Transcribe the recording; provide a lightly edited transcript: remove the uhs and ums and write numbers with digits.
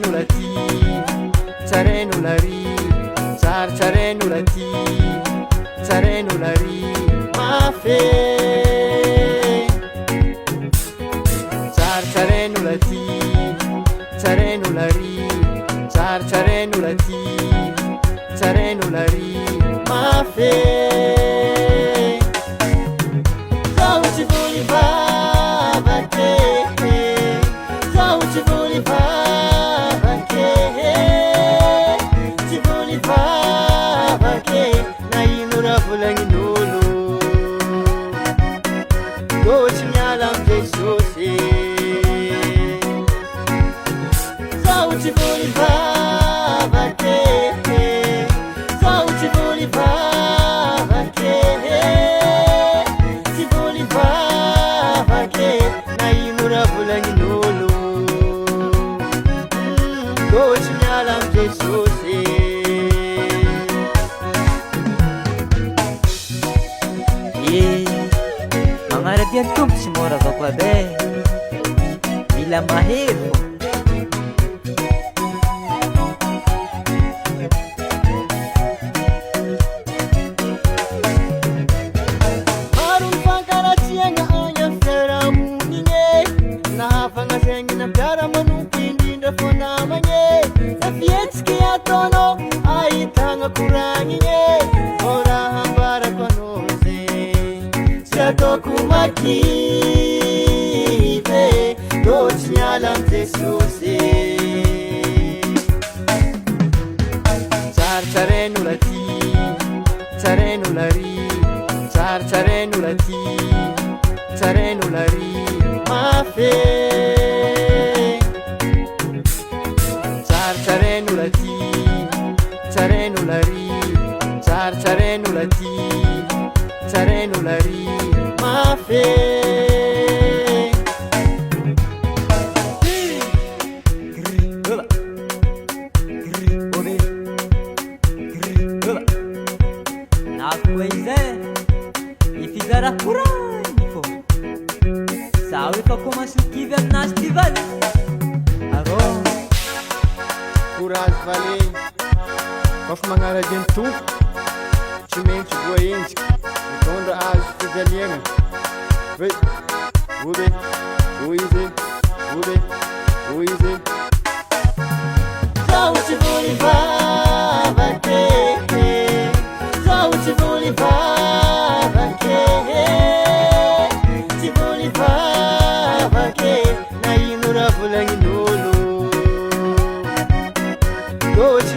Charenulati, charenulari, charenulati, charenulari, mafe. Charenulati, charenulari, charenulati, charenulari, mafe. Sauti volivava che, sauti volivava che, ci volivava che, na inura volanginulu, goci nyalam Jesus. Sauti volivava che, sauti volivava che, ci volivava che, na inura volanginulu, goci nyalam Jesus. Mangarapyan tumpo si Mora Bakwabe, ila mahero. Kumakive Gochyalam Jesuse Charenulati, charenulari, charenulati, charenulari, mafe. Charenulati, charenulari, charenulati, charenulari, mafe. Na coisa e fizeram a coragem, pô. Sabe como assim que vem nas tivas? Agora Courage vale, kofa magnarajen'ny tompo tsy maintsy voaenjika mitondra azy fijaliana ve ode oizy ode oizy. Sauti volivava che, sauti volivava che, ci volivava che, na inura volanginulu, goci